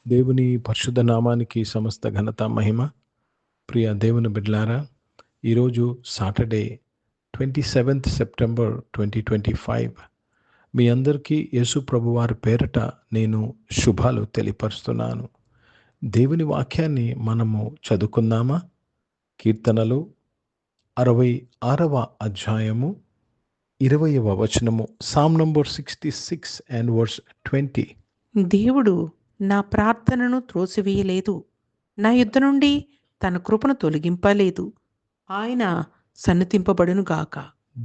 దేవుని పరిశుద్ధ నామానికి సమస్త ఘనత మహిమ. ప్రియ దేవుని బిడ్డలారా, ఈరోజు సాటర్డే 27th సెప్టెంబర్ 2025. మీ అందరికీ యేసు ప్రభువారి పేరట నేను శుభాలు తెలియపరుస్తున్నాను. దేవుని వాక్యాన్ని మనము చదువుకుందామా? కీర్తనలు 66వ అధ్యాయము 20వ వచనము, సామ్ నంబర్ 66 and verse 20. దేవుడు నా ప్రార్థనను త్రోసివేయలేదు, నా యుద్ధ నుండి తన కృపను తొలగింపలేదు. ఆయన సన్నతింపబడును గాక.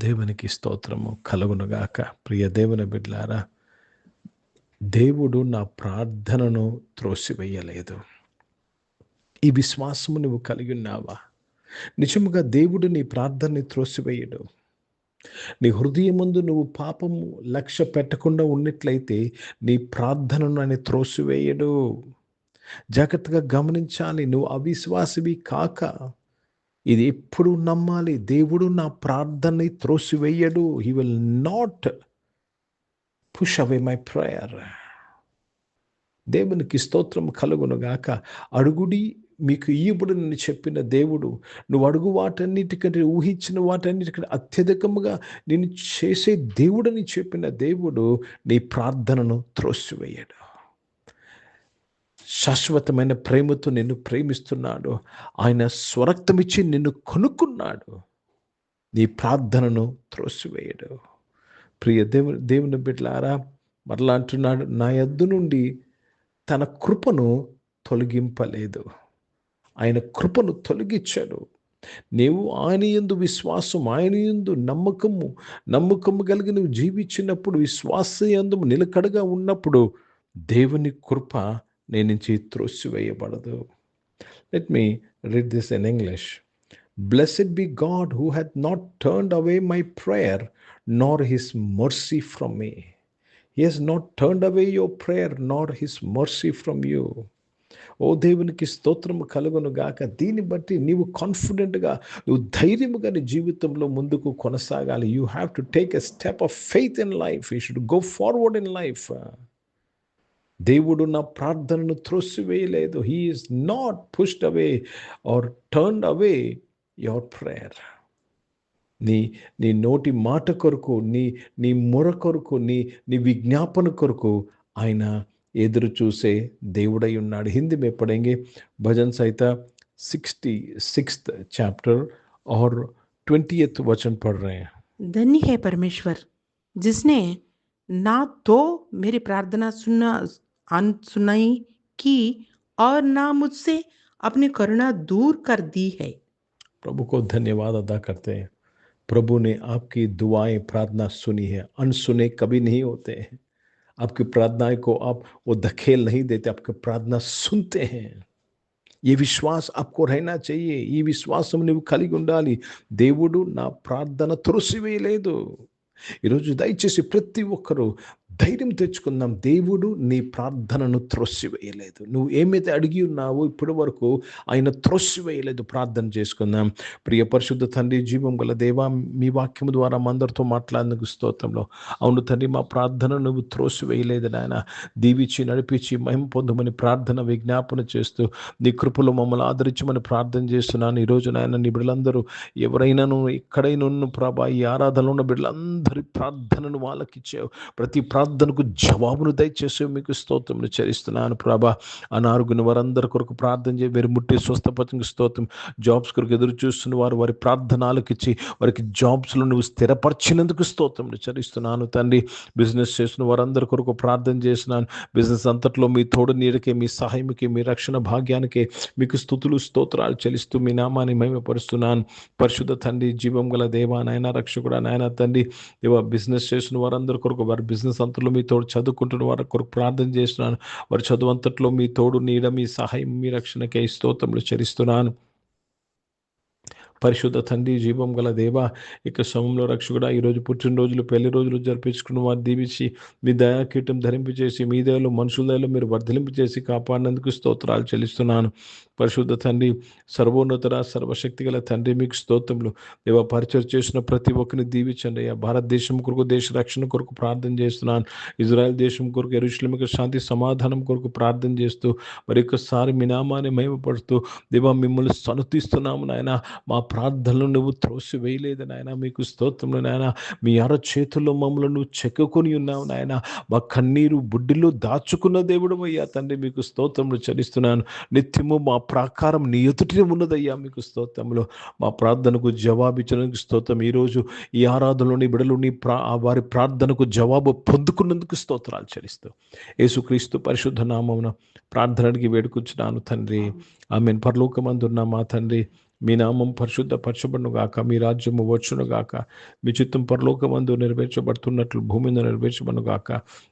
దేవునికి స్తోత్రము కలుగునుగాక. ప్రియ దేవుని బిడ్డలారా, దేవుడు నా ప్రార్థనను త్రోసివేయలేదు. ఈ విశ్వాసము నువ్వు కలిగి ఉన్నావా? నిజముగా దేవుడు నీ ప్రార్థనని త్రోసివేయడు. నీ హృదయమందు నువ్వు పాపము లక్ష్య పెట్టకుండా ఉన్నట్లయితే నీ ప్రార్థనను ఆయన త్రోసివేయడు. జాగ్రత్తగా గమనించాలి. నువ్వు అవిశ్వాసివి కాక ఇది ఎప్పుడు నమ్మాలి. దేవుడు నా ప్రార్థనని త్రోసివేయడు. He will not push away my prayer. దేవునికి స్తోత్రం కలుగునుగాక. అడుగుడి మీకు ఇయ్యబడునని చెప్పిన దేవుడు, నువ్వు అడుగు వాటన్నిటికంటే, ఊహించిన వాటన్నిటికంటే అత్యధికముగా నేను చేసే దేవుడని చెప్పిన దేవుడు నీ ప్రార్థనను త్రోసివేయడు. శాశ్వతమైన ప్రేమతో నిన్ను ప్రేమిస్తున్నాడు. ఆయన స్వరక్తమిచ్చి నిన్ను కొనుక్కున్నాడు. నీ ప్రార్థనను త్రోసివేయడు. ప్రియ దేవుని బిడ్డలారా, మరలా అంటున్నాడు, నా యొద్ద నుండి తన కృపను తొలగింపలేదు. ఆయన కృపను తొలగించాడు. నీవు ఆయన యందు విశ్వాసం, ఆయన యందు నమ్మకము కలిగి నువ్వు జీవించినప్పుడు, విశ్వాసయందు నిలకడగా ఉన్నప్పుడు దేవుని కృప నీ నుంచి త్రోసివేయబడదు. Let me read this in English. Blessed be God who hath not turned away my prayer nor his mercy from me. He has not turned away your prayer nor his mercy from you. ఓ దేవునికి స్తోత్రము కలుగును గాక. దీన్ని బట్టి నీవు కాన్ఫిడెంట్గా, నువ్వు ధైర్యముగా నీ జీవితంలో ముందుకు కొనసాగాలి. You have to take a step of faith in life. You should go forward in life. దేవుడు నా ప్రార్థనను త్రోసివేయలేదు. He is not pushed away or turned away your prayer. నీ నోటి మాట కొరకు, నీ మొర కొరకు, నీ విజ్ఞాపన కొరకు ఆయన ఎదురు చూసే దేవుడై ఉన్నాడు. హింदी में पढ़ेंगे भजन संहिता 66th chapter और 20th वचन पढ़ रहे हैं. धन्य है परमेश्वर जिसने ना तो मेरी प्रार्थना सुनाई की और ना मुझसे अपनी करुणा दूर कर दी है. प्रभु को धन्यवाद अदा करते हैं. प्रभु ने आपकी दुआएं, प्रार्थना सुनी है. अनसुने कभी नहीं होते हैं. आपकी प्रार्थनाएं को आप वो धकेल नहीं देते, आपकी प्रार्थना सुनते हैं. ये विश्वास आपको रहना चाहिए. ఈ విశ్వాసం నువ్వు కలిగి ఉండాలి. దేవుడు నా ప్రార్థన త్రోసివేయలేదు. ఈరోజు దయచేసి ప్రతి ఒక్కరూ ధైర్యం తెచ్చుకుందాం. దేవుడు నీ ప్రార్థనను త్రోసివేయలేదు. నువ్వు ఏమైతే అడిగి ఉన్నావో ఇప్పటి వరకు ఆయన త్రోసివేయలేదు. ప్రార్థన చేసుకుందాం. ప్రియ పరిశుద్ధ తండ్రి, జీవం గల దేవా, మీ వాక్యము ద్వారా మా అందరితో మాట్లాడినందుకు స్తోత్రంలో. అవును తండ్రి, మా ప్రార్థన నువ్వు త్రోసివేయలేదు నాయన. దీవించి నడిపించి మహిమ పొందమని ప్రార్థన విజ్ఞాపన చేస్తూ నీ కృపలో మమ్మల్ని ఆదరించమని ప్రార్థన చేస్తున్నాను. ఈరోజు నాయన నీ బిడ్డలందరూ ఎవరైనాను ఎక్కడైనా ఉన్న ప్రభా, ఈ ఆరాధనలో ఉన్న బిడ్డలందరి ప్రార్థనను వాళ్ళకిచ్చావు. ప్రతి ప్రార్థనకు జవాబును దయచేసి మీకు స్తోత్రములు చెల్లిస్తున్నాను ప్రభా. అనారోగ్యం వారందరి కొరకు ప్రార్థన చేయి. వేరు ముట్టి స్వస్థపరచకు స్తోత్రం. జాబ్స్ కొరకు ఎదురు చూస్తున్న వారు వారి ప్రార్థనలకు ఇచ్చి వారికి జాబ్స్లో నువ్వు స్థిరపరిచినందుకు స్తోత్రములు చెల్లిస్తున్నాను తండ్రి. బిజినెస్ చేస్తున్న వారందరి కొరకు ప్రార్థన చేస్తున్నాను. బిజినెస్ అంతట్లో మీ తోడు నీడకే, మీ సహాయంకి, మీ రక్షణ భాగ్యానికే మీకు స్తుతులు స్తోత్రాలు చెల్లిస్తూ మీ నామాన్ని మహిమపరుస్తున్నాను. పరిశుద్ధ తండ్రి, జీవం గల దేవా, నాయన రక్షకుడా, నాయన తండ్రి దేవా, బిజినెస్ చేస్తున్న వారందరి కొరకు, వారి బిజినెస్ అంతట్లో మీ తోడు, చదువుకుంటున్న వారి కొరకు ప్రార్థన చేస్తున్నాను. వారి చదువు అంతట్లో మీ తోడు నీడ, మీ సహాయం, మీ రక్షణకై స్తోత్రములు చెల్లిస్తున్నాను. పరిశుద్ధ తండ్రి, జీవం గల దేవ, ఇక సమయంలో రక్షకుడా, ఈరోజు పుట్టినరోజులు, పెళ్లి రోజులు జరిపించుకున్న వారు దీవించి మీ దయాకీటం ధరింపచేసి మీ దయలో మనుషుల దయలో మీరు వర్ధలింపచేసి కాపాడినందుకు స్తోత్రాలు చెల్లిస్తున్నాను. పరిశుద్ధ తండ్రి, సర్వోన్నతుడ, సర్వశక్తి గల తండ్రి, మీకు స్తోత్రములు. దేవ, పరిచయం చేసిన ప్రతి ఒక్కరిని దీవించండి అయ్యా. భారతదేశం కొరకు, దేశ రక్షణ కొరకు ప్రార్థన చేస్తున్నాను. ఇజ్రాయెల్ దేశం కొరకు, యెరూషలేముకు శాంతి సమాధానం కొరకు ప్రార్థన చేస్తూ మరి ఒక్కసారి మీ నామాన్ని మహిమపడుతూ దేవ, మిమ్మల్ని సనుతిస్తున్నాము నాయన. మా ప్రార్థనలు నువ్వు త్రోసివేయలేదు నాయన. మీకు స్తోత్రములు నాయన. మీ చేతుల్లో మమ్మల్ని నువ్వు చెక్కుకొని ఉన్నావు నాయన. మా కన్నీరు బుడ్డిలో దాచుకున్న దేవుడు అయ్యా తండ్రి, మీకు స్తోత్రములు చెల్లిస్తున్నాను. నిత్యము మా ప్రాకారం నీ ఎదుటినే ఉన్నదయ్యా. మీకు స్తోత్రములు. మా ప్రార్థనకు జవాబిచ్చడానికి స్తోత్రం. ఈరోజు ఈ ఆరాధనలోని బిడలు వారి ప్రార్థనకు జవాబు పొందుకున్నందుకు స్తోత్రాలు చెల్లిస్తూ యేసుక్రీస్తు పరిశుద్ధ నామమున ప్రార్థనకి వేడుకొచ్చున్నాను తండ్రి. ఆమేన్. పరలోకమందున్న మా తండ్రి, మీ నామం పరిశుద్ధపరచబడును గాక, మీ రాజ్యము వచ్చును గాక, మీ చిత్తం పరలోకమందు నెరవేర్చబడుతున్నట్లు భూమి మీద నెరవేర్చబడును గాక.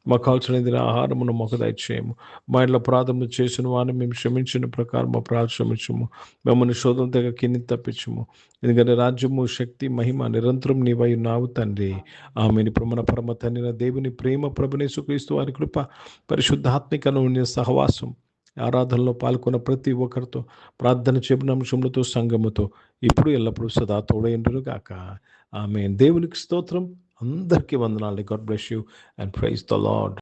మాకు కావాల్సిన ఆహారమును మాకు దయచేయము. మా ఇంట్లో అపరాధములు చేసిన వారిని మేము క్షమించిన ప్రకారం మా అపరాధం క్షమించము. మమ్మల్ని శోధన తెగ కింది తప్పించము. ఎందుకంటే రాజ్యము, శక్తి, మహిమ నిరంతరం నీవై ఉన్నావు తండ్రి. ఆమెను ఇప్పుడు మన పరమ తండ్రి దేవుని ప్రేమ, ప్రభుని యేసుక్రీస్తు వారి కృప, పరిశుద్ధాత్మికను సహవాసం, ఆరాధనలో పాల్గొన్న ప్రతి ఒక్కరితో, ప్రార్థన చెప్పిన అంశములతో, సంఘముతో ఇప్పుడు ఎల్లప్పుడూ సదా తోడైండును గాక. ఆమేన్. దేవునికి స్తోత్రం. అందరికీ వందనాలు. God bless you and praise the lord.